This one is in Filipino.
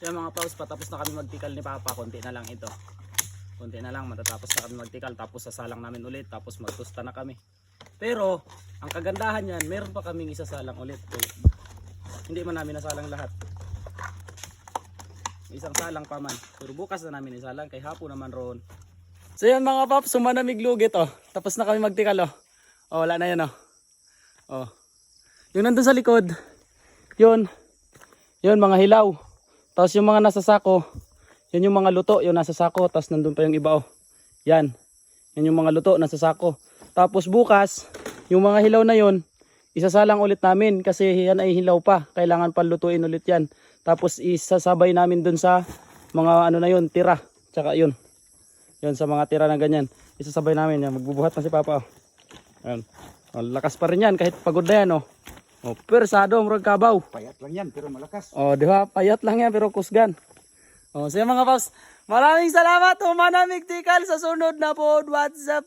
So yan mga paus, patapos na kami magtikal ni Papa, konti na lang ito. Konti na lang, matatapos na kami magtikal, tapos sasalang namin ulit, tapos magtusta na kami. Pero, ang kagandahan yan, meron pa kaming isasalang ulit. Hindi man namin nasalang lahat. Isang salang pa man. Pero bukas na namin isalang, kay hapon naman roon. So yan mga paps, sumanamig lugit oh. Tapos na kami magtikal oh. Oh, wala na yan oh. Oh. Yung nandun sa likod, yun mga hilaw. Tapos yung mga nasa sako, yun yung mga luto, yung nasa sako. Tapos nandun pa yung iba oh. Yan yung mga luto nasa sako. Tapos bukas, yung mga hilaw na yun, isasalang ulit namin kasi yan ay hilaw pa. Kailangan pa lutuin ulit yan. Tapos isasabay namin dun sa mga ano na yun, tira. Tsaka yun. Yun sa mga tira na ganyan. Isasabay namin yan. Magbubuhat na si Papa oh. Yan. Oh, lakas pa rin yan kahit pagod na yan oh. Oh, persado murag kabaw. Payat lang yan pero malakas. Oh, di ba? Payat lang yan pero kusgan. Oh, so mga paps, maraming salamat. Manamig tikal sa sunod na pod. What's up?